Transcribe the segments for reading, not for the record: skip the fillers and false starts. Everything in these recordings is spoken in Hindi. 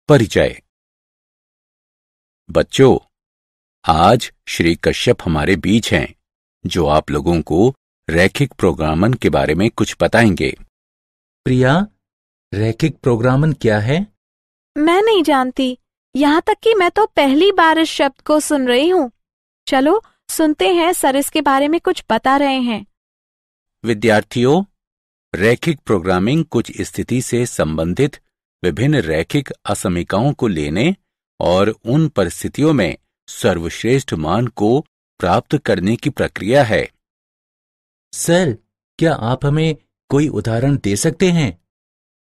परिचय। बच्चों, आज श्री कश्यप हमारे बीच हैं, जो आप लोगों को रैखिक प्रोग्रामन के बारे में कुछ बताएंगे। प्रिया, रैखिक प्रोग्रामन क्या है? मैं नहीं जानती, यहाँ तक कि मैं तो पहली बार इस शब्द को सुन रही हूँ। चलो सुनते हैं, सर इसके बारे में कुछ बता रहे हैं। विद्यार्थियों, रैखिक प्रोग्रामिंग कुछ स्थिति से संबंधित विभिन्न रैखिक असमीकाओं को लेने और उन परिस्थितियों में सर्वश्रेष्ठ मान को प्राप्त करने की प्रक्रिया है। सर, क्या आप हमें कोई उदाहरण दे सकते हैं?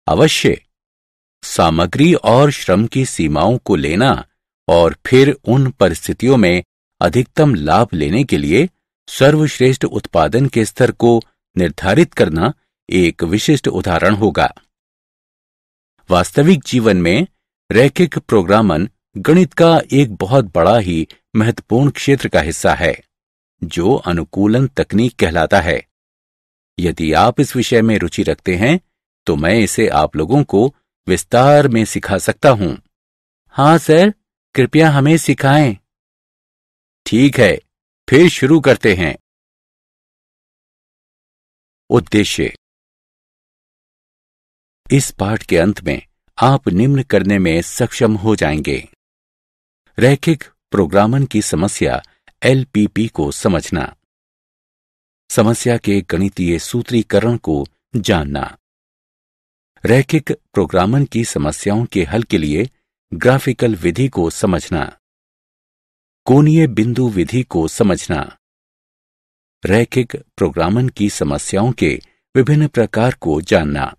अवश्य। सामग्री और श्रम की सीमाओं को लेना और फिर उन परिस्थितियों में अधिकतम लाभ लेने के लिए सर्वश्रेष्ठ उत्पादन के स्तर को निर्धारित करना एक विशिष्ट उदाहरण होगा। वास्तविक जीवन में रैखिक प्रोग्रामन गणित का एक बहुत बड़ा ही महत्वपूर्ण क्षेत्र का हिस्सा है, जो अनुकूलन तकनीक कहलाता है। यदि आप इस विषय में रुचि रखते हैं तो मैं इसे आप लोगों को विस्तार में सिखा सकता हूं। हाँ सर, कृपया हमें सिखाएं। ठीक है, फिर शुरू करते हैं। उद्देश्य। इस पाठ के अंत में आप निम्न करने में सक्षम हो जाएंगे: रैखिक प्रोग्रामन की समस्या LPP को समझना, समस्या के गणितीय सूत्रीकरण को जानना, रैखिक प्रोग्रामन की समस्याओं के हल के लिए ग्राफिकल विधि को समझना, कोणीय बिंदु विधि को समझना, रैखिक प्रोग्रामन की समस्याओं के विभिन्न प्रकार को जानना।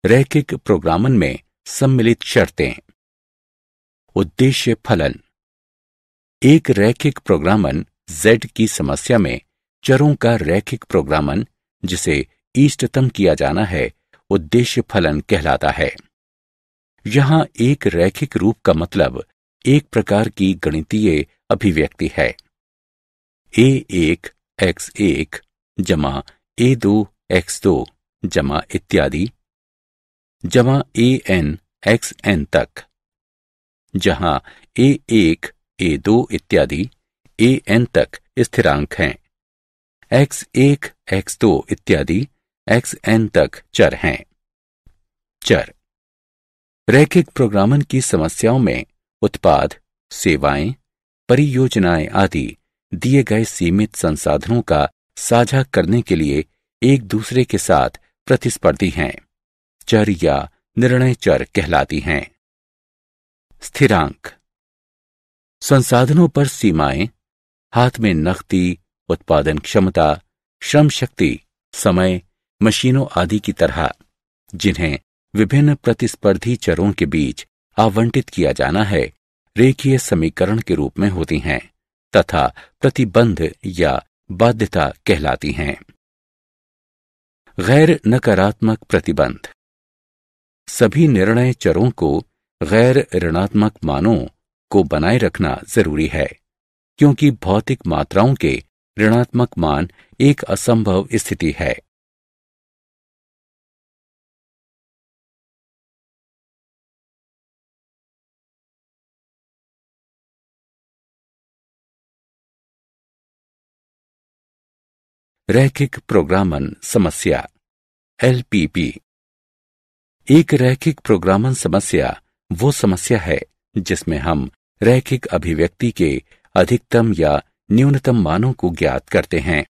रैखिक प्रोग्रामन में सम्मिलित शर्तें। उद्देश्य फलन। एक रैखिक प्रोग्रामन Z की समस्या में चरों का रैखिक प्रोग्रामन, जिसे इष्टतम किया जाना है, उद्देश्य फलन कहलाता है। यहां एक रैखिक रूप का मतलब एक प्रकार की गणितीय अभिव्यक्ति है। A1 x1 जमा A2 x2 जमा इत्यादि जमा AN xn तक, जहां A1 A2 इत्यादि AN तक स्थिरांक हैं, x1 x2 इत्यादि xn तक चर हैं। चर। रैखिक प्रोग्रामन की समस्याओं में उत्पाद, सेवाएं, परियोजनाएं आदि दिए गए सीमित संसाधनों का साझा करने के लिए एक दूसरे के साथ प्रतिस्पर्धी हैं। चर या निर्णय चर कहलाती हैं। स्थिरांक। संसाधनों पर सीमाएं, हाथ में नकदी, उत्पादन क्षमता, श्रम शक्ति, समय, मशीनों आदि की तरह, जिन्हें विभिन्न प्रतिस्पर्धी चरों के बीच आवंटित किया जाना है, रेखीय समीकरण के रूप में होती हैं तथा प्रतिबंध या बाध्यता कहलाती हैं। गैर नकारात्मक प्रतिबंध। सभी निर्णय चरों को गैर ऋणात्मक मानों को बनाए रखना जरूरी है, क्योंकि भौतिक मात्राओं के ऋणात्मक मान एक असंभव स्थिति है। रैखिक प्रोग्रामन समस्या LPP। एक रैखिक प्रोग्रामन समस्या वो समस्या है जिसमें हम रैखिक अभिव्यक्ति के अधिकतम या न्यूनतम मानों को ज्ञात करते हैं।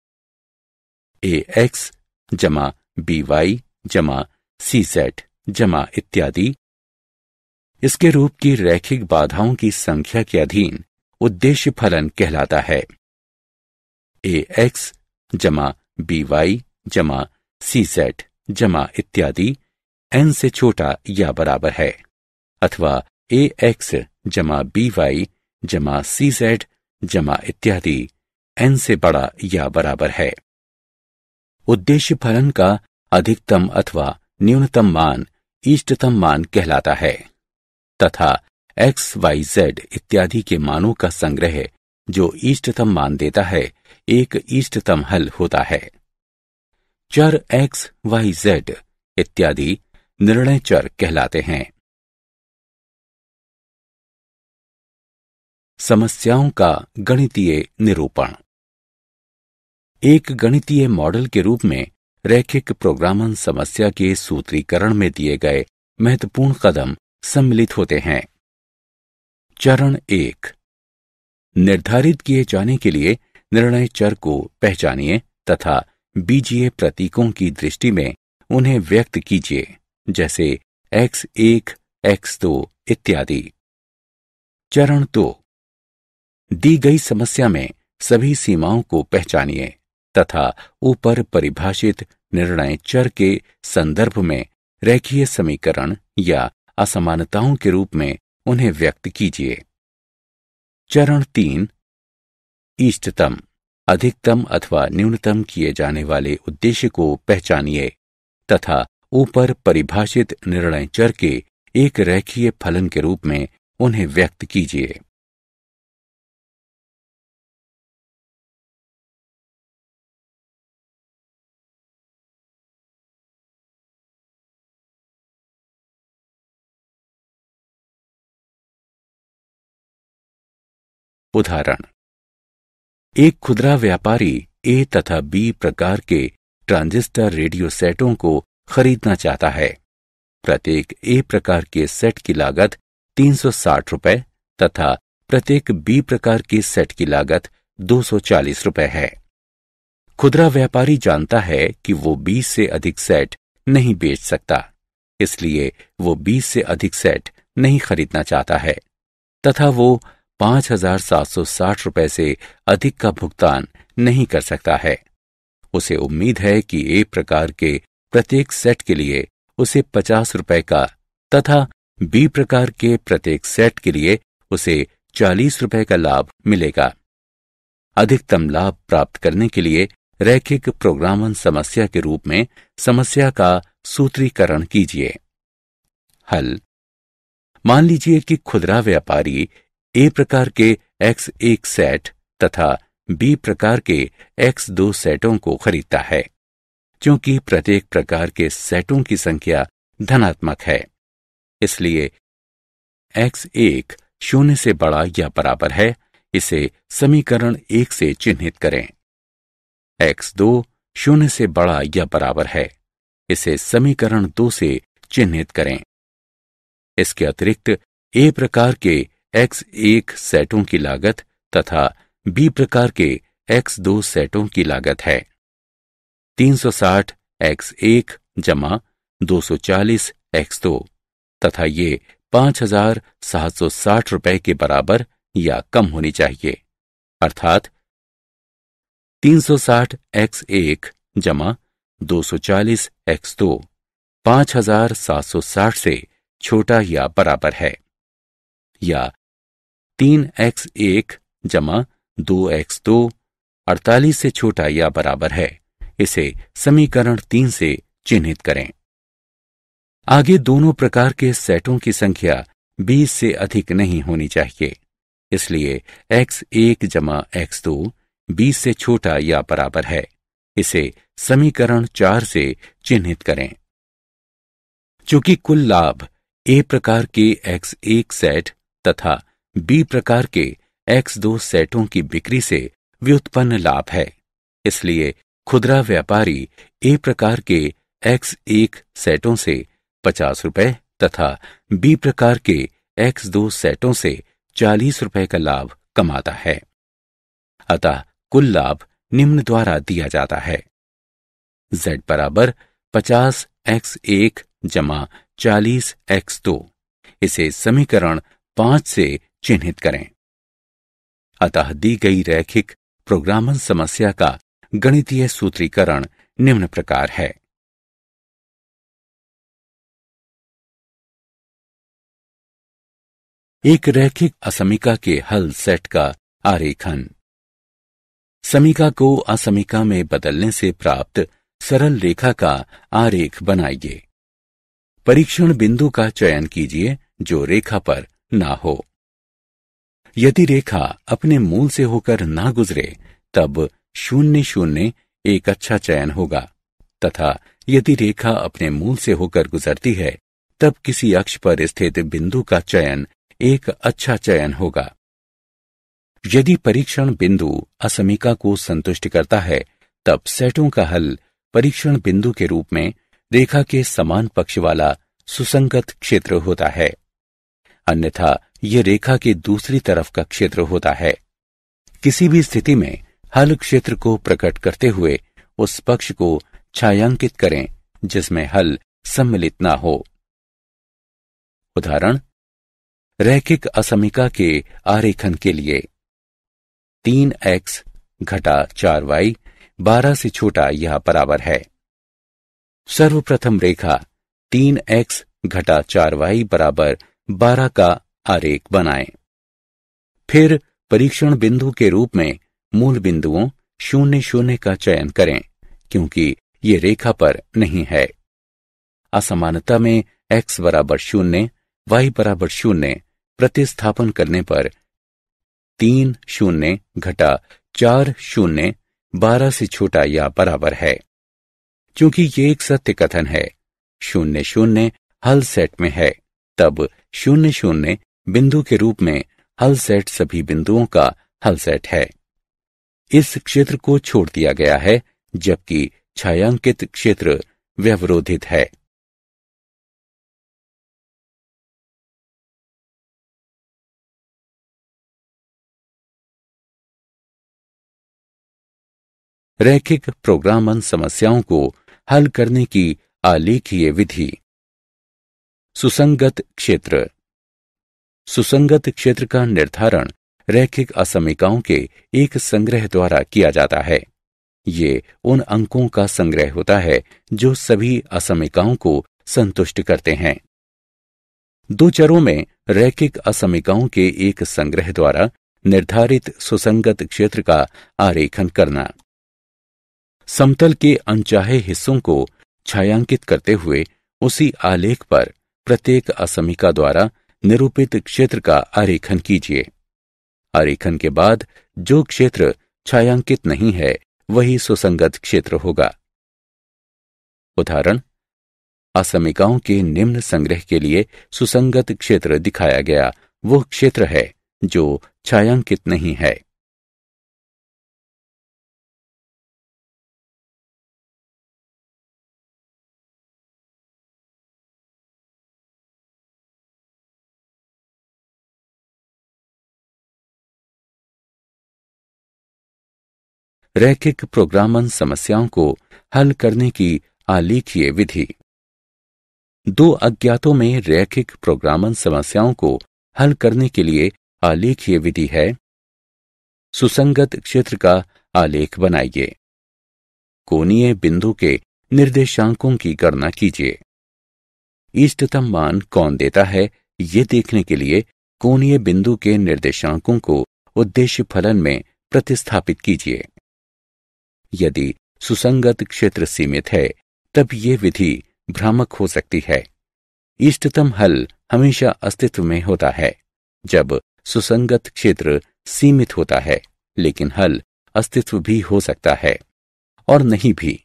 AX जमा BY जमा CZ जमा इत्यादि, इसके रूप की रैखिक बाधाओं की संख्या के अधीन उद्देश्य फलन कहलाता है। AX जमा BY जमा CZ जमा इत्यादि n से छोटा या बराबर है, अथवा AX जमा BY जमा CZ जमा इत्यादि n से बड़ा या बराबर है। उद्देश्य फलन का अधिकतम अथवा न्यूनतम मान इष्टतम मान कहलाता है तथा x, y, z इत्यादि के मानों का संग्रह जो इष्टतम मान देता है, एक इष्टतम हल होता है। चर x, y, z इत्यादि निर्णय चर कहलाते हैं। समस्याओं का गणितीय निरूपण। एक गणितीय मॉडल के रूप में रैखिक प्रोग्रामन समस्या के सूत्रीकरण में दिए गए महत्वपूर्ण कदम सम्मिलित होते हैं। चरण 1, निर्धारित किए जाने के लिए निर्णय चर को पहचानिए तथा बीजीय प्रतीकों की दृष्टि में उन्हें व्यक्त कीजिए, जैसे x1, x2 इत्यादि। चरण 2, दी गई समस्या में सभी सीमाओं को पहचानिए तथा ऊपर परिभाषित निर्णय चर के संदर्भ में रेखीय समीकरण या असमानताओं के रूप में उन्हें व्यक्त कीजिए। चरण 3, इष्टतम, अधिकतम अथवा न्यूनतम किए जाने वाले उद्देश्य को पहचानिए तथा ऊपर परिभाषित निर्णय चर के एक रेखीय फलन के रूप में उन्हें व्यक्त कीजिए। उदाहरण, एक खुदरा व्यापारी ए तथा बी प्रकार के ट्रांजिस्टर रेडियो सेटों को खरीदना चाहता है। प्रत्येक ए प्रकार के सेट की लागत 360 रुपए तथा प्रत्येक बी प्रकार के सेट की लागत 240 रुपए है। खुदरा व्यापारी जानता है कि वो 20 से अधिक सेट नहीं बेच सकता, इसलिए वो 20 से अधिक सेट नहीं खरीदना चाहता है तथा वो 5,760 रुपए से अधिक का भुगतान नहीं कर सकता है। उसे उम्मीद है कि ए प्रकार के प्रत्येक सेट के लिए उसे 50 रुपए का तथा बी प्रकार के प्रत्येक सेट के लिए उसे 40 रुपए का लाभ मिलेगा। अधिकतम लाभ प्राप्त करने के लिए रैखिक प्रोग्रामन समस्या के रूप में समस्या का सूत्रीकरण कीजिए। हल, मान लीजिए कि खुदरा व्यापारी ए प्रकार के X1 सेट तथा बी प्रकार के X2 सेटों को खरीदता है। क्योंकि प्रत्येक प्रकार के सेटों की संख्या धनात्मक है, इसलिए X1 0 से बड़ा या बराबर है, इसे समीकरण 1 से चिन्हित करें। X2 0 से बड़ा या बराबर है, इसे समीकरण 2 से चिन्हित करें। इसके अतिरिक्त ए प्रकार के X1 सेटों की लागत तथा बी प्रकार के X2 सेटों की लागत है 360 X1 जमा 240 X2 तथा ये 5,760 रुपए के बराबर या कम होनी चाहिए, अर्थात 360 X1 जमा 240 X2 5,760 से छोटा या बराबर है, या 3x1 जमा 2x2 48 से छोटा या बराबर है। इसे समीकरण 3 से चिन्हित करें। आगे दोनों प्रकार के सेटों की संख्या 20 से अधिक नहीं होनी चाहिए, इसलिए x1 जमा x2 20 से छोटा या बराबर है। इसे समीकरण 4 से चिन्हित करें। चूंकि कुल लाभ ए प्रकार के X1 सेट तथा बी प्रकार के X2 सेटों की बिक्री से व्युत्पन्न लाभ है, इसलिए खुदरा व्यापारी ए प्रकार के X1 सेटों से 50 रुपए तथा बी प्रकार के X2 सेटों से 40 रुपए का लाभ कमाता है। अतः कुल लाभ निम्न द्वारा दिया जाता है। Z बराबर 50 X1 जमा 40 X2। इसे समीकरण 5 से चिन्हित करें। अतः दी गई रैखिक प्रोग्रामन समस्या का गणितीय सूत्रीकरण निम्न प्रकार है। एक रैखिक असमीका के हल सेट का आरेखन। समीका को असमीका में बदलने से प्राप्त सरल रेखा का आरेख बनाइए। परीक्षण बिंदु का चयन कीजिए जो रेखा पर ना हो। यदि रेखा अपने मूल से होकर ना गुजरे तब 0 0 एक अच्छा चयन होगा तथा यदि रेखा अपने मूल से होकर गुजरती है तब किसी अक्ष पर स्थित बिंदु का चयन एक अच्छा चयन होगा। यदि परीक्षण बिंदु असमीका को संतुष्ट करता है तब सेटों का हल परीक्षण बिंदु के रूप में रेखा के समान पक्ष वाला सुसंगत क्षेत्र होता है, अन्यथा यह रेखा के दूसरी तरफ का क्षेत्र होता है। किसी भी स्थिति में हल क्षेत्र को प्रकट करते हुए उस पक्ष को छायांकित करें जिसमें हल सम्मिलित ना हो। उदाहरण, रैखिक असमीका के आरेखन के लिए 3x घटा 4y 12 से छोटा या बराबर है। सर्वप्रथम रेखा 3x घटा 4y बराबर 12 का आरेख बनाएं। फिर परीक्षण बिंदु के रूप में मूल बिंदुओं 0 0 का चयन करें क्योंकि ये रेखा पर नहीं है। असमानता में x बराबर 0, y बराबर 0 प्रतिस्थापन करने पर 3 0 घटा 4 0 12 से छोटा या बराबर है। क्योंकि ये एक सत्य कथन है, 0 0 हल सेट में है, तब 0 0 बिंदु के रूप में हल सेट सभी बिंदुओं का हल सेट है। इस क्षेत्र को छोड़ दिया गया है जबकि छायांकित क्षेत्र व्यवरोधित है। रैखिक प्रोग्रामन समस्याओं को हल करने की आलेखीय विधि। सुसंगत क्षेत्र। सुसंगत क्षेत्र का निर्धारण रैखिक असमीकाओं के एक संग्रह द्वारा किया जाता है। ये उन अंकों का संग्रह होता है जो सभी असमीकाओं को संतुष्ट करते हैं। दो चरों में रैखिक असमीकाओं के एक संग्रह द्वारा निर्धारित सुसंगत क्षेत्र का आरेखन करना। समतल के अनचाहे हिस्सों को छायांकित करते हुए उसी आलेख पर प्रत्येक असमीका द्वारा निरूपित क्षेत्र का आरेखन कीजिए। आरेखन के बाद जो क्षेत्र छायांकित नहीं है वही सुसंगत क्षेत्र होगा। उदाहरण, असमीकाओं के निम्न संग्रह के लिए सुसंगत क्षेत्र दिखाया गया वो क्षेत्र है जो छायांकित नहीं है। रैखिक प्रोग्रामन समस्याओं को हल करने की आलेखीय विधि। दो अज्ञातों में रैखिक प्रोग्रामन समस्याओं को हल करने के लिए आलेखीय विधि है। सुसंगत क्षेत्र का आलेख बनाइए। कोणीय बिंदु के निर्देशांकों की गणना कीजिए। इष्टतम मान कौन देता है ये देखने के लिए कोणीय बिंदु के निर्देशांकों को उद्देश्य फलन में प्रतिस्थापित कीजिए। यदि सुसंगत क्षेत्र सीमित है तब ये विधि भ्रामक हो सकती है। इष्टतम हल हमेशा अस्तित्व में होता है जब सुसंगत क्षेत्र सीमित होता है, लेकिन हल अस्तित्व भी हो सकता है, और नहीं भी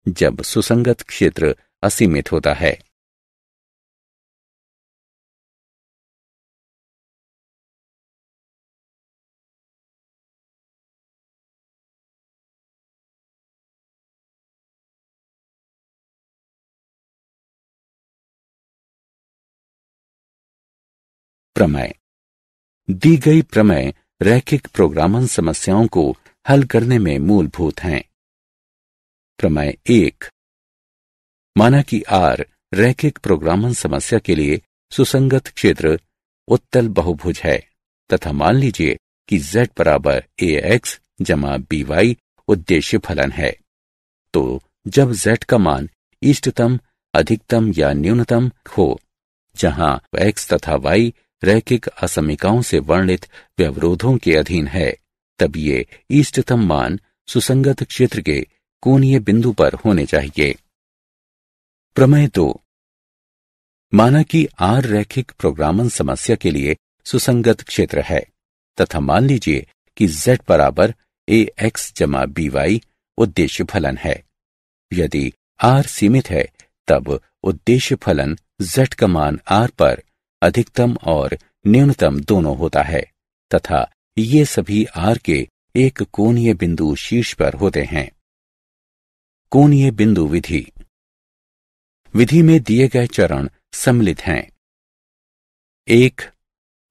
जब सुसंगत क्षेत्र असीमित होता है। प्रमेय। दी गई प्रमेय रैखिक प्रोग्रामन समस्याओं को हल करने में मूलभूत हैं। प्रमेय 1। माना कि R रैखिक प्रोग्रामन समस्या के लिए सुसंगत क्षेत्र उत्तल बहुभुज है तथा मान लीजिए कि z बराबर ax जमा by उद्देश्य फलन है। तो जब z का मान इष्टतम, अधिकतम या न्यूनतम हो, जहां x तथा y रैखिक असमीकाओं से वर्णित व्यवरोधों के अधीन है, तब ये इष्टतम मान सुसंगत क्षेत्र के कोणीय बिंदु पर होने चाहिए। प्रमेय 2। माना कि R रैखिक प्रोग्रामन समस्या के लिए सुसंगत क्षेत्र है तथा मान लीजिए कि z बराबर ax जमा by उद्देश्य फलन है। यदि r सीमित है तब उद्देश्य फलन z का मान r पर अधिकतम और न्यूनतम दोनों होता है तथा ये सभी r के एक कोणीय बिंदु शीर्ष पर होते हैं। कोणीय बिंदु विधि। विधि में दिए गए चरण सम्मिलित हैं। 1.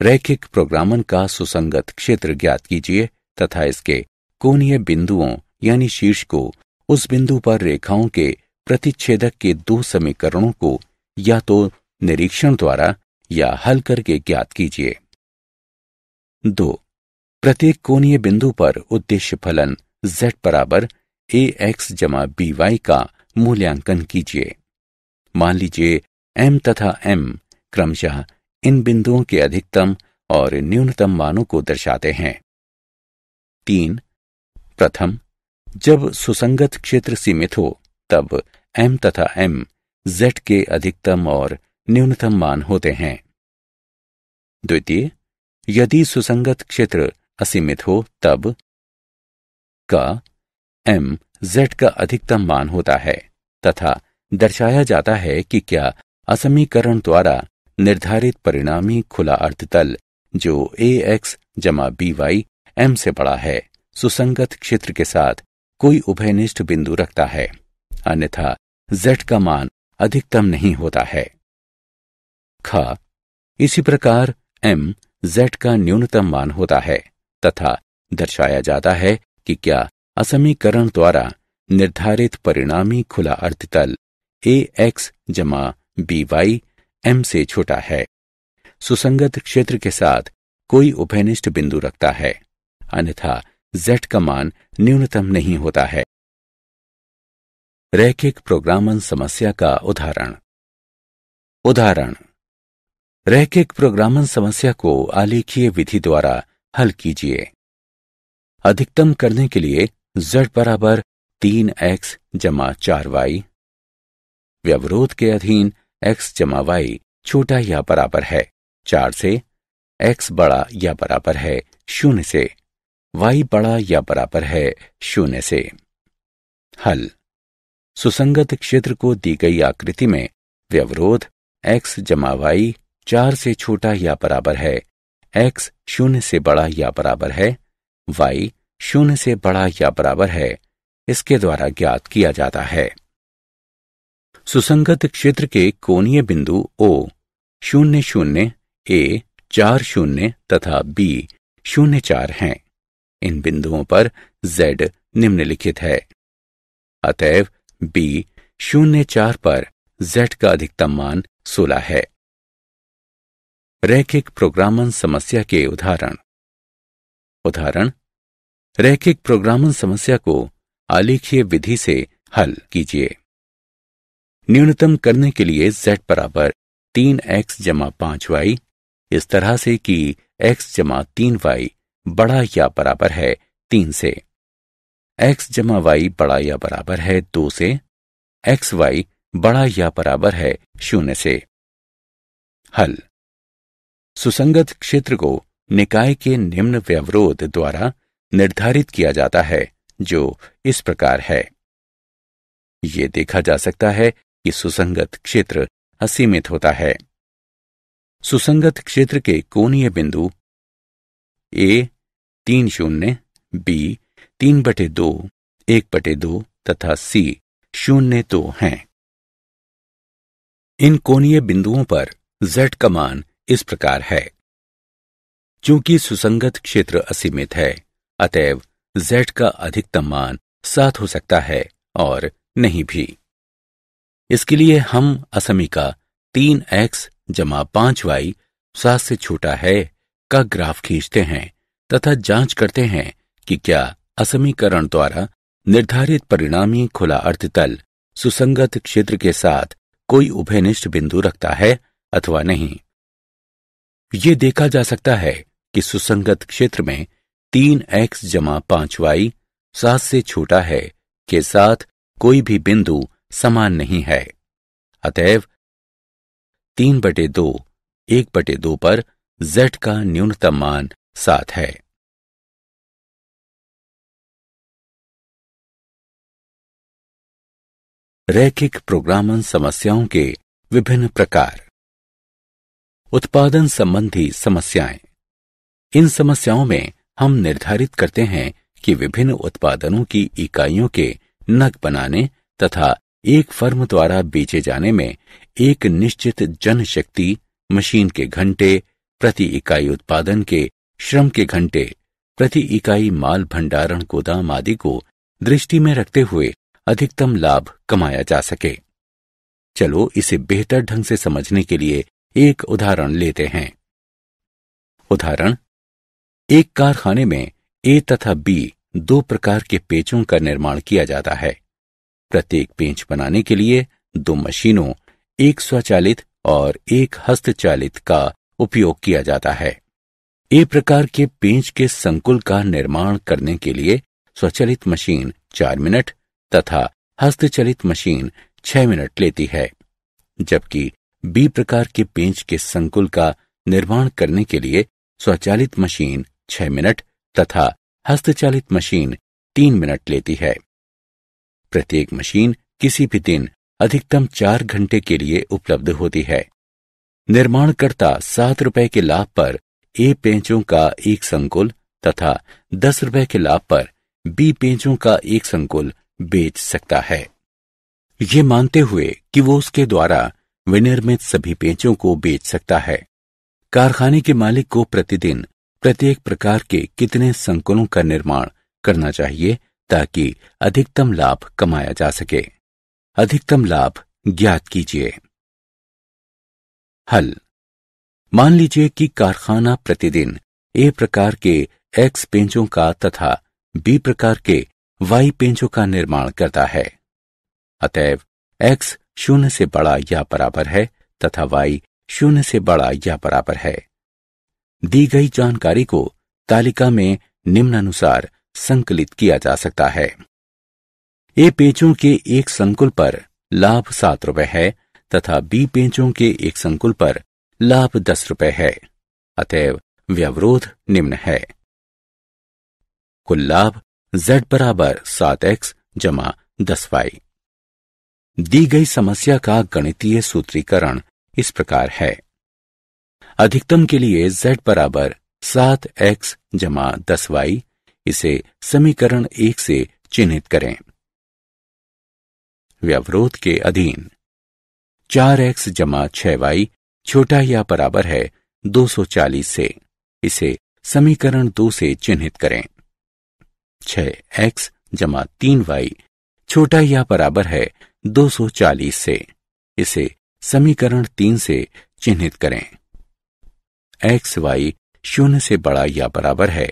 रैखिक प्रोग्रामन का सुसंगत क्षेत्र ज्ञात कीजिए तथा इसके कोणीय बिंदुओं यानी शीर्ष को उस बिंदु पर रेखाओं के प्रतिच्छेदक के दो समीकरणों को या तो निरीक्षण द्वारा या हल करके ज्ञात कीजिए। 2. प्रत्येक कोणीय बिंदु पर उद्देश्य फलन z बराबर ax जमा by का मूल्यांकन कीजिए। मान लीजिए m तथा m क्रमशः इन बिंदुओं के अधिकतम और न्यूनतम मानों को दर्शाते हैं। 3. प्रथम, जब सुसंगत क्षेत्र सीमित हो तब m तथा m z के अधिकतम और न्यूनतम मान होते हैं। द्वितीय, यदि सुसंगत क्षेत्र असीमित हो तब का m z का अधिकतम मान होता है तथा दर्शाया जाता है कि क्या असमीकरण द्वारा निर्धारित परिणामी खुला अर्धतल जो ax जमा by m से बड़ा है सुसंगत क्षेत्र के साथ कोई उभयनिष्ठ बिंदु रखता है, अन्यथा z का मान अधिकतम नहीं होता है। ख. इसी प्रकार m z का न्यूनतम मान होता है तथा दर्शाया जाता है कि क्या असमीकरण द्वारा निर्धारित परिणामी खुला अर्धतल ax जमा by m से छोटा है, सुसंगत क्षेत्र के साथ कोई उभयनिष्ठ बिंदु रखता है, अन्यथा z का मान न्यूनतम नहीं होता है। रैखिक प्रोग्रामन समस्या का उदाहरण। उदाहरण: रैखिक प्रोग्रामन समस्या को आलेखीय विधि द्वारा हल कीजिए। अधिकतम करने के लिए z बराबर 3x जमा 4y, व्यवरोध के अधीन x जमा y छोटा या बराबर है 4 से, x बड़ा या बराबर है 0 से, y बड़ा या बराबर है 0 से। हल: सुसंगत क्षेत्र को दी गई आकृति में व्यवरोध x जमा y 4 से छोटा या बराबर है, x 0 से बड़ा या बराबर है, y 0 से बड़ा या बराबर है, इसके द्वारा ज्ञात किया जाता है। सुसंगत क्षेत्र के कोणीय बिंदु O 0 0 A 4 0 तथा B 0 4 हैं। इन बिंदुओं पर Z निम्नलिखित है, अतएव B 0 4 पर Z का अधिकतम मान 16 है। रैखिक प्रोग्रामन समस्या के उदाहरण। उदाहरण: रैखिक प्रोग्रामन समस्या को आलेखीय विधि से हल कीजिए। न्यूनतम करने के लिए z बराबर 3x जमा 5y इस तरह से कि x जमा 3y बड़ा या बराबर है 3 से, x जमा y बड़ा या बराबर है 2 से, xy बड़ा या बराबर है 0 से। हल: सुसंगत क्षेत्र को निकाय के निम्न व्यवरोध द्वारा निर्धारित किया जाता है जो इस प्रकार है। ये देखा जा सकता है कि सुसंगत क्षेत्र असीमित होता है। सुसंगत क्षेत्र के कोणीय बिंदु A 3 0, B 3/2, 1/2 तथा C 0 2 हैं। इन कोणीय बिंदुओं पर Z का मान इस प्रकार है। चूंकि सुसंगत क्षेत्र असीमित है, अतएव Z का अधिकतम मान 7 हो सकता है और नहीं भी। इसके लिए हम असमीका 3x जमा 5y 7 से छोटा है का ग्राफ खींचते हैं तथा जांच करते हैं कि क्या असमीकरण द्वारा निर्धारित परिणामी खुला अर्धतल सुसंगत क्षेत्र के साथ कोई उभयनिष्ठ बिंदु रखता है अथवा नहीं। ये देखा जा सकता है कि सुसंगत क्षेत्र में 3x जमा 5y 7 से छोटा है के साथ कोई भी बिंदु समान नहीं है, अतएव 3/2, 1/2 पर Z का न्यूनतम मान 7 है। रैखिक प्रोग्रामन समस्याओं के विभिन्न प्रकार। उत्पादन संबंधी समस्याएं। इन समस्याओं में हम निर्धारित करते हैं कि विभिन्न उत्पादनों की इकाइयों के नग बनाने तथा एक फर्म द्वारा बेचे जाने में एक निश्चित जनशक्ति, मशीन के घंटे, प्रति इकाई उत्पादन के श्रम के घंटे, प्रति इकाई माल भंडारण गोदाम आदि को दृष्टि में रखते हुए अधिकतम लाभ कमाया जा सके। चलो इसे बेहतर ढंग से समझने के लिए एक उदाहरण लेते हैं। उदाहरण, एक कारखाने में ए तथा बी दो प्रकार के पेंचों का निर्माण किया जाता है। प्रत्येक पेंच बनाने के लिए दो मशीनों, एक स्वचालित और एक हस्तचालित का उपयोग किया जाता है। ए प्रकार के पेंच के संकुल का निर्माण करने के लिए स्वचालित मशीन 4 मिनट तथा हस्तचलित मशीन 6 मिनट लेती है, जबकि बी प्रकार के पेंच के संकुल का निर्माण करने के लिए स्वचालित मशीन 6 मिनट तथा हस्तचालित मशीन 3 मिनट लेती है। प्रत्येक मशीन किसी भी दिन अधिकतम 4 घंटे के लिए उपलब्ध होती है। निर्माणकर्ता 7 रुपए के लाभ पर ए पेंचों का एक संकुल तथा 10 रुपए के लाभ पर बी पेंचों का एक संकुल बेच सकता है, ये मानते हुए कि वो उसके द्वारा विनिर्मित सभी पेंचों को बेच सकता है। कारखाने के मालिक को प्रतिदिन प्रत्येक प्रकार के कितने संकुलों का निर्माण करना चाहिए ताकि अधिकतम लाभ कमाया जा सके। अधिकतम लाभ ज्ञात कीजिए। हल। मान लीजिए कि कारखाना प्रतिदिन ए प्रकार के एक्स पेंचों का तथा बी प्रकार के वाई पेंचों का निर्माण करता है। अतएव एक्स 0 से बड़ा या बराबर है तथा वाई 0 से बड़ा या बराबर है। दी गई जानकारी को तालिका में निम्नानुसार संकलित किया जा सकता है। ए पेंचों के एक संकुल पर लाभ 7 रुपए है तथा बी पेंचों के एक संकुल पर लाभ 10 रुपए है। अतएव व्यवरोध निम्न है। कुल लाभ Z बराबर 7x जमा 10y। दी गई समस्या का गणितीय सूत्रीकरण इस प्रकार है। अधिकतम के लिए Z बराबर 7x जमा 10y, इसे समीकरण 1 से चिन्हित करें। व्यवरोध के अधीन 4x जमा 6y छोटा या बराबर है 240 से, इसे समीकरण 2 से चिन्हित करें। 6x जमा 3y छोटा या बराबर है 240 से, इसे समीकरण 3 से चिन्हित करें। x y 0 से बड़ा या बराबर है,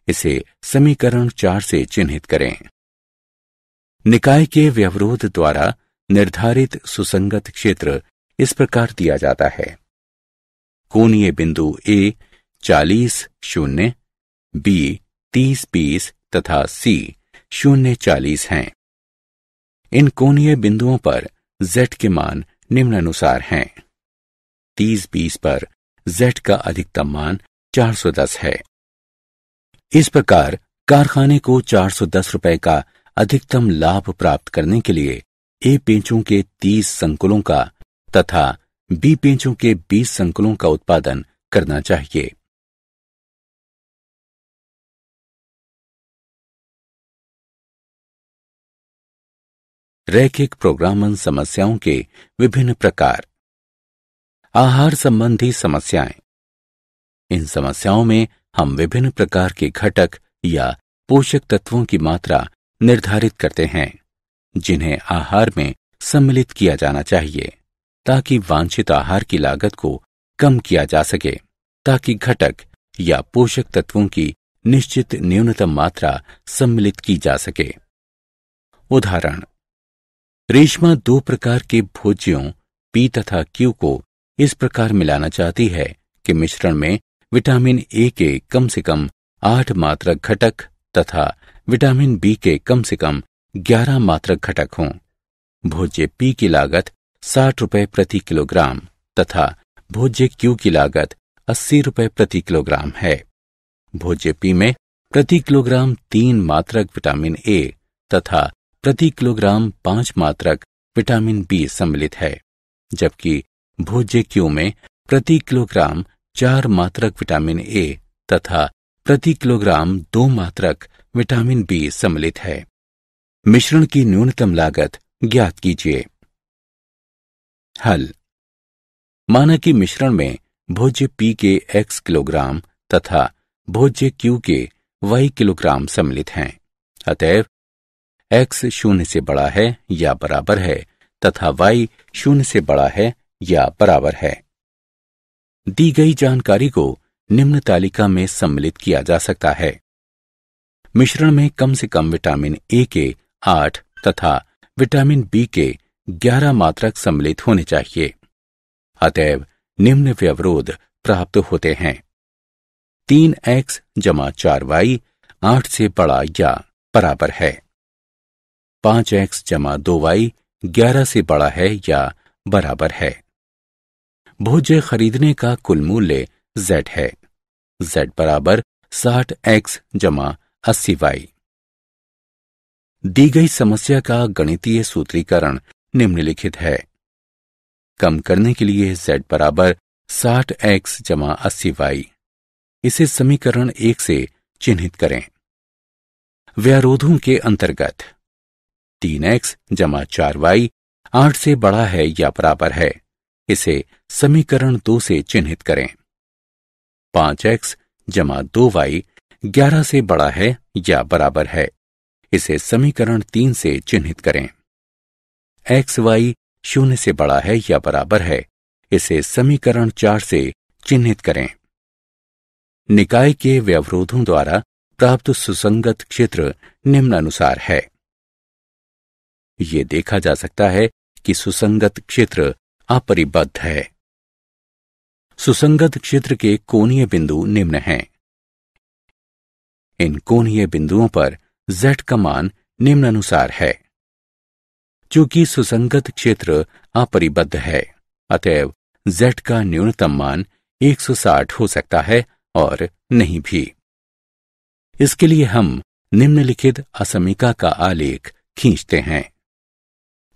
इसे समीकरण 4 से चिन्हित करें। निकाय के व्यवरोध द्वारा निर्धारित सुसंगत क्षेत्र इस प्रकार दिया जाता है। कोणीय बिंदु A 40 0, B 30 20 तथा C 0 40 हैं। इन कोणीय बिंदुओं पर Z के मान निम्नानुसार हैं। 30 20 पर Z का अधिकतम मान 410 है। इस प्रकार कारखाने को 410 रुपए का अधिकतम लाभ प्राप्त करने के लिए ए पेंचों के 30 संकुलों का तथा बी पेंचों के 20 संकुलों का उत्पादन करना चाहिए। रैखिक प्रोग्रामन समस्याओं के विभिन्न प्रकार। आहार संबंधी समस्याएं। इन समस्याओं में हम विभिन्न प्रकार के घटक या पोषक तत्वों की मात्रा निर्धारित करते हैं, जिन्हें आहार में सम्मिलित किया जाना चाहिए ताकि वांछित आहार की लागत को कम किया जा सके, ताकि घटक या पोषक तत्वों की निश्चित न्यूनतम मात्रा सम्मिलित की जा सके। उदाहरण, रेशमा 2 प्रकार के भोज्यों P तथा Q को इस प्रकार मिलाना चाहती है कि मिश्रण में विटामिन A के कम से कम 8 मात्रक घटक तथा विटामिन B के कम से कम 11 मात्रक घटक हों। भोज्य P की लागत 60 रुपए प्रति किलोग्राम तथा भोज्य Q की लागत 80 रुपए प्रति किलोग्राम है। भोज्य P में प्रति किलोग्राम 3 मात्रक विटामिन A तथा प्रति किलोग्राम 5 मात्रक विटामिन बी सम्मिलित है, जबकि भोज्य क्यू में प्रति किलोग्राम 4 मात्रक विटामिन ए तथा प्रति किलोग्राम 2 मात्रक विटामिन बी सम्मिलित है। मिश्रण की न्यूनतम लागत ज्ञात कीजिए। हल। माना कि मिश्रण में भोज्य पी के x किलोग्राम तथा भोज्य क्यू के y किलोग्राम सम्मिलित हैं। अतएव x 0 से बड़ा है या बराबर है तथा y 0 से बड़ा है या बराबर है। दी गई जानकारी को निम्न तालिका में सम्मिलित किया जा सकता है। मिश्रण में कम से कम विटामिन ए के 8 तथा विटामिन बी के 11 मात्रक सम्मिलित होने चाहिए। अतएव निम्न व्यवरोध प्राप्त होते हैं। 3x जमा 4y 8 से बड़ा या बराबर है। 5x जमा 2y 11 से बड़ा है या बराबर है। भोज्य खरीदने का कुल मूल्य z है। z बराबर 60x जमा 80y। दी गई समस्या का गणितीय सूत्रीकरण निम्नलिखित है। कम करने के लिए z बराबर 60x जमा 80y, इसे समीकरण 1 से चिन्हित करें। व्यारोधों के अंतर्गत 3x जमा 4y 8 से बड़ा है या बराबर है, इसे समीकरण 2 से चिन्हित करें। 5x जमा 2y 11 से बड़ा है या बराबर है, इसे समीकरण 3 से चिन्हित करें। xy 0 से बड़ा है या बराबर है, इसे समीकरण 4 से चिन्हित करें। निकाय के व्यवरोधों द्वारा प्राप्त सुसंगत क्षेत्र निम्नानुसार है। ये देखा जा सकता है कि सुसंगत क्षेत्र अपरिबद्ध है। सुसंगत क्षेत्र के कोणीय बिंदु निम्न हैं। इन कोणीय बिंदुओं पर z का मान निम्नानुसार है। चूंकि सुसंगत क्षेत्र अपरिबद्ध है, अतएव z का न्यूनतम मान 160 हो सकता है और नहीं भी। इसके लिए हम निम्नलिखित असमीका का आलेख खींचते हैं।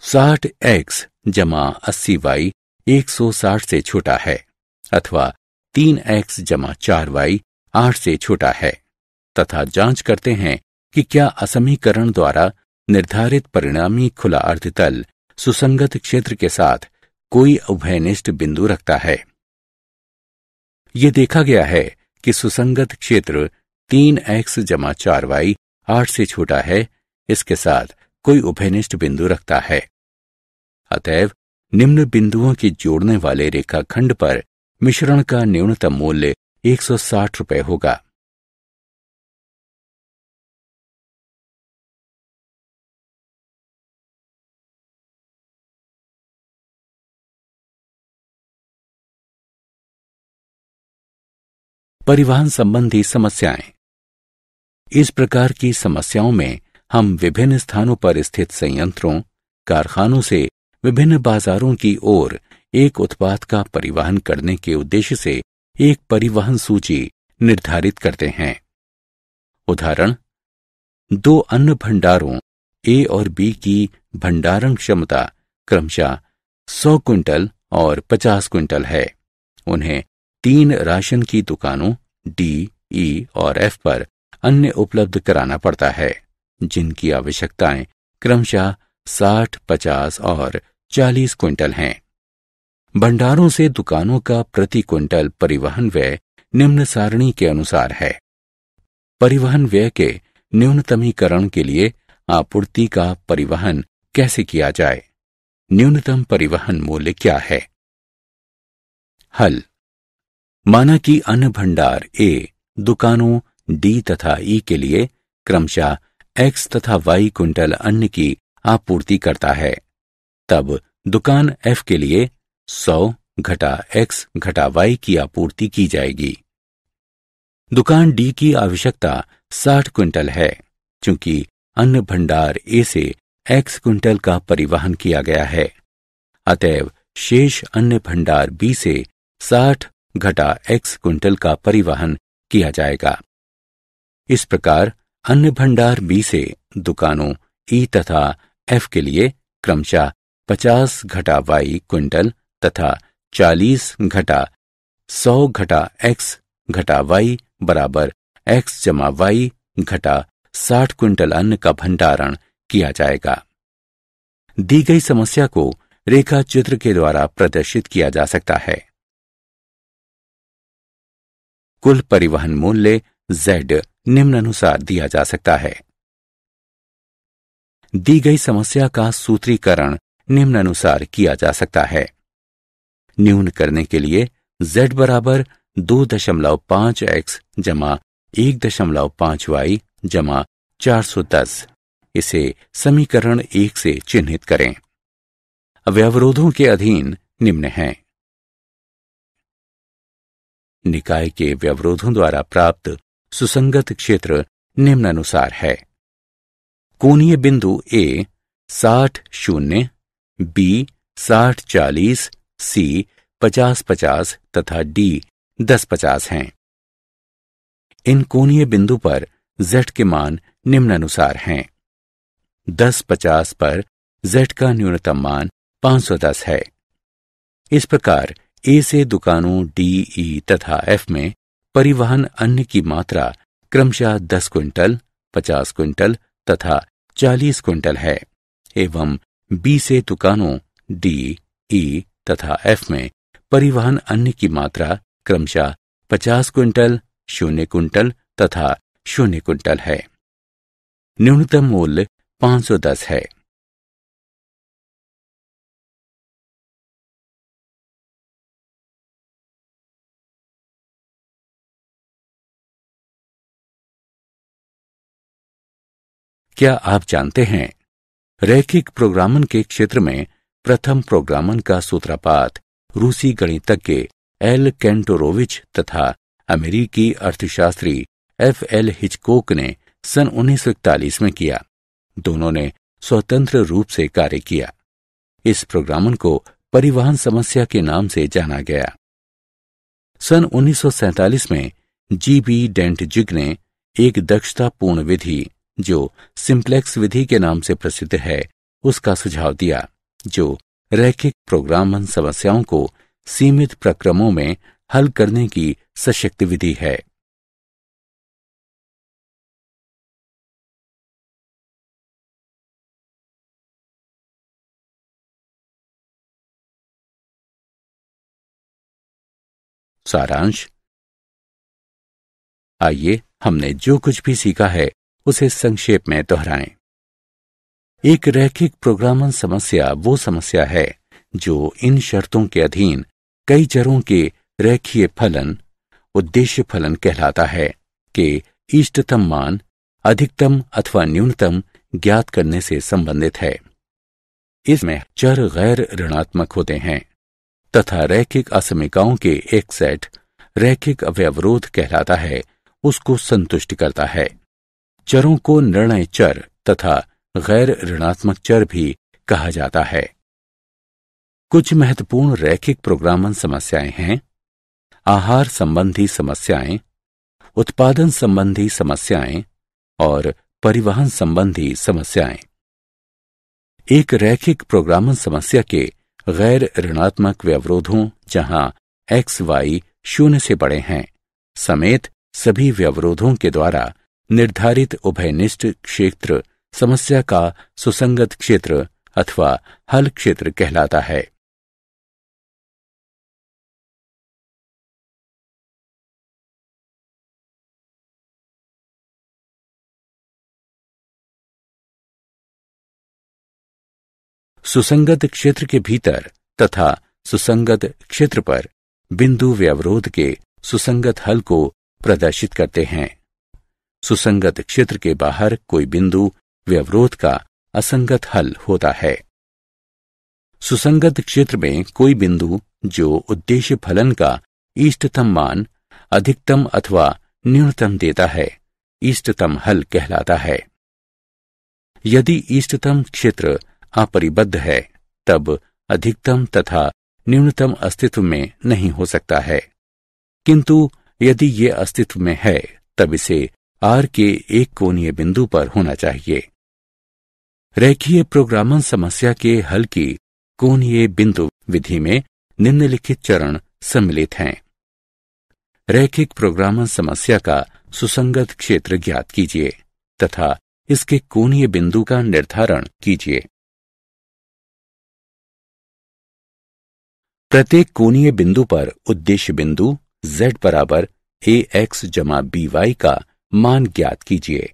60x जमा 80y 160 से छोटा है, अथवा 3x जमा 4y 8 से छोटा है, तथा जांच करते हैं कि क्या असमीकरण द्वारा निर्धारित परिणामी खुला अर्धतल सुसंगत क्षेत्र के साथ कोई उभयनिष्ठ बिंदु रखता है। यह देखा गया है कि सुसंगत क्षेत्र 3x जमा 4y 8 से छोटा है, इसके साथ कोई उभयनिष्ठ बिंदु रखता है। अतएव निम्न बिंदुओं के जोड़ने वाले रेखाखंड पर मिश्रण का न्यूनतम मूल्य 160 रुपये होगा। परिवहन संबंधी समस्याएं। इस प्रकार की समस्याओं में हम विभिन्न स्थानों पर स्थित संयंत्रों, कारखानों से विभिन्न बाजारों की ओर एक उत्पाद का परिवहन करने के उद्देश्य से एक परिवहन सूची निर्धारित करते हैं। उदाहरण, 2 अन्न भंडारों ए और बी की भंडारण क्षमता क्रमशः 100 क्विंटल और 50 क्विंटल है। उन्हें 3 राशन की दुकानों डी, ई और एफ पर अन्न उपलब्ध कराना पड़ता है, जिनकी आवश्यकताएं क्रमशः 60, 50 और 40 क्विंटल हैं। भंडारों से दुकानों का प्रति क्विंटल परिवहन व्यय निम्न सारणी के अनुसार है। परिवहन व्यय के न्यूनतमीकरण के लिए आपूर्ति का परिवहन कैसे किया जाए? न्यूनतम परिवहन मूल्य क्या है? हल। माना कि अन्न भंडार ए दुकानों डी तथा ई के लिए क्रमशः x तथा y क्विंटल अन्न की आपूर्ति करता है। तब दुकान F के लिए 100 घटा x घटा y की आपूर्ति की जाएगी। दुकान D की आवश्यकता 60 क्विंटल है, चूंकि अन्न भंडार A से x क्विंटल का परिवहन किया गया है। अतएव शेष अन्न भंडार B से 60 घटा x क्विंटल का परिवहन किया जाएगा। इस प्रकार अन्न भंडार B से दुकानों E तथा F के लिए क्रमशः 50 घटा y क्विंटल तथा 40 घटा 100 घटा x घटा y बराबर x जमा y घटा 60 क्विंटल अन्न का भंडारण किया जाएगा। दी गई समस्या को रेखा चित्र के द्वारा प्रदर्शित किया जा सकता है। कुल परिवहन मूल्य Z निम्नानुसार दिया जा सकता है। दी गई समस्या का सूत्रीकरण निम्नानुसार किया जा सकता है। न्यून करने के लिए Z बराबर 2.5x जमा 1.5y जमा 410, इसे समीकरण 1 से चिन्हित करें। व्यवरोधों के अधीन निम्न हैं। निकाय के व्यवरोधों द्वारा प्राप्त सुसंगत क्षेत्र निम्नानुसार है। कोणीय बिंदु A 60-0, B 60-40, C 50-50 तथा D 10-50 हैं। इन कोणीय बिंदु पर Z के मान निम्नानुसार हैं। 10-50 पर Z का न्यूनतम मान 510 है। इस प्रकार A से दुकानों D, E तथा F में परिवहन अन्न की मात्रा क्रमशः 10 क्विंटल, 50 क्विंटल तथा 40 क्विंटल है एवं B से दुकानों D, E तथा F में परिवहन अन्न की मात्रा क्रमशः 50 क्विंटल, 0 क्विंटल तथा 0 क्विंटल है। न्यूनतम मूल्य 510 है। क्या आप जानते हैं, रैखिक प्रोग्रामन के क्षेत्र में प्रथम प्रोग्रामन का सूत्रपात रूसी गणितज्ञ एल केंटोरोविच तथा अमेरिकी अर्थशास्त्री F.L. हिचकोक ने सन 1941 में किया। दोनों ने स्वतंत्र रूप से कार्य किया। इस प्रोग्रामन को परिवहन समस्या के नाम से जाना गया। सन 1947 में G.B. डेंटजिग ने एक दक्षतापूर्ण विधि जो सिंप्लेक्स विधि के नाम से प्रसिद्ध है उसका सुझाव दिया, जो रैखिक प्रोग्रामन समस्याओं को सीमित प्रक्रमों में हल करने की सशक्त विधि है। सारांश। आइए हमने जो कुछ भी सीखा है उसे संक्षेप में दोहराएं। एक रैखिक प्रोग्रामन समस्या वो समस्या है जो इन शर्तों के अधीन कई चरों के रेखीय फलन, उद्देश्य फलन कहलाता है कि इष्टतम मान अधिकतम अथवा न्यूनतम ज्ञात करने से संबंधित है। इसमें चर गैर ऋणात्मक होते हैं तथा रैखिक असमीकाओं के एक सेट रैखिक अव्यवरोध कहलाता है, उसको संतुष्ट करता है। चरों को निर्णय चर तथा गैर ऋणात्मक चर भी कहा जाता है। कुछ महत्वपूर्ण रैखिक प्रोग्रामन समस्याएं हैं: आहार संबंधी समस्याएं, उत्पादन संबंधी समस्याएं और परिवहन संबंधी समस्याएं। एक रैखिक प्रोग्रामन समस्या के गैर ऋणात्मक व्यवरोधों जहां x, y 0 से बड़े हैं समेत सभी व्यवरोधों के द्वारा निर्धारित उभयनिष्ठ क्षेत्र समस्या का सुसंगत क्षेत्र अथवा हल क्षेत्र कहलाता है। सुसंगत क्षेत्र के भीतर तथा सुसंगत क्षेत्र पर बिंदु व्यवरोध के सुसंगत हल को प्रदर्शित करते हैं। सुसंगत क्षेत्र के बाहर कोई बिंदु व्यवरोध का असंगत हल होता है। सुसंगत क्षेत्र में कोई बिंदु जो उद्देश्य फलन का इष्टतम मान अधिकतम अथवा न्यूनतम देता है, इष्टतम हल कहलाता है। यदि इष्टतम क्षेत्र अपरिबद्ध है तब अधिकतम तथा न्यूनतम अस्तित्व में नहीं हो सकता है, किंतु यदि ये अस्तित्व में है तब इसे R के एक कोणीय बिंदु पर होना चाहिए। रेखीय प्रोग्रामन समस्या के हल की कोणीय बिंदु विधि में निम्नलिखित चरण सम्मिलित हैं। रैखिक प्रोग्रामन समस्या का सुसंगत क्षेत्र ज्ञात कीजिए तथा इसके कोणीय बिंदु का निर्धारण कीजिए। प्रत्येक कोणीय बिंदु पर उद्देश्य बिंदु z बराबर ax जमा by का मान ज्ञात कीजिए।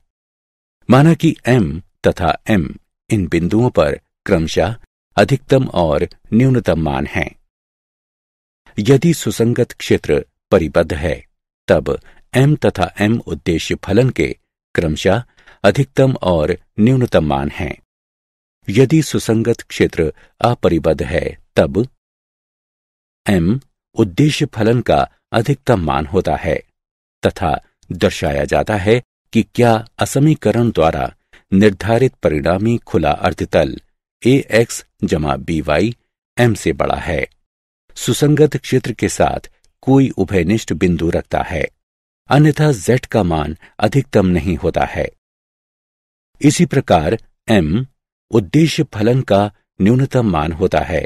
माना कि m तथा m इन बिंदुओं पर क्रमशः अधिकतम और न्यूनतम मान हैं। यदि सुसंगत क्षेत्र परिबद्ध है तब m तथा m उद्देश्य फलन के क्रमशः अधिकतम और न्यूनतम मान हैं। यदि सुसंगत क्षेत्र अपरिबद्ध है तब m उद्देश्य फलन का अधिकतम मान होता है तथा दर्शाया जाता है कि क्या असमीकरण द्वारा निर्धारित परिणामी खुला अर्धतल ax जमा by m से बड़ा है, सुसंगत क्षेत्र के साथ कोई उभयनिष्ठ बिंदु रखता है, अन्यथा z का मान अधिकतम नहीं होता है। इसी प्रकार m उद्देश्य फलन का न्यूनतम मान होता है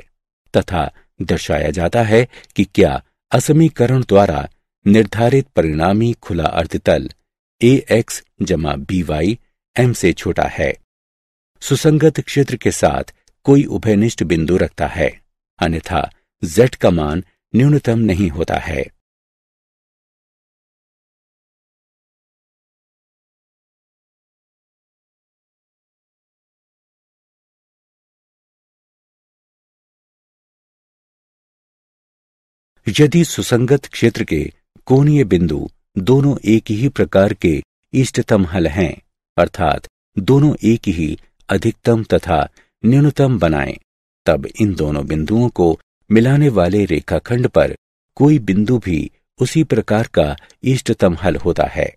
तथा दर्शाया जाता है कि क्या असमीकरण द्वारा निर्धारित परिणामी खुला अर्धतल ax जमा by m से छोटा है, सुसंगत क्षेत्र के साथ कोई उभयनिष्ठ बिंदु रखता है, अन्यथा z का मान न्यूनतम नहीं होता है। यदि सुसंगत क्षेत्र के कोणीय बिंदु दोनों एक ही प्रकार के इष्टतम हल हैं, अर्थात दोनों एक ही अधिकतम तथा न्यूनतम बनाएं, तब इन दोनों बिंदुओं को मिलाने वाले रेखाखंड पर कोई बिंदु भी उसी प्रकार का इष्टतम हल होता है।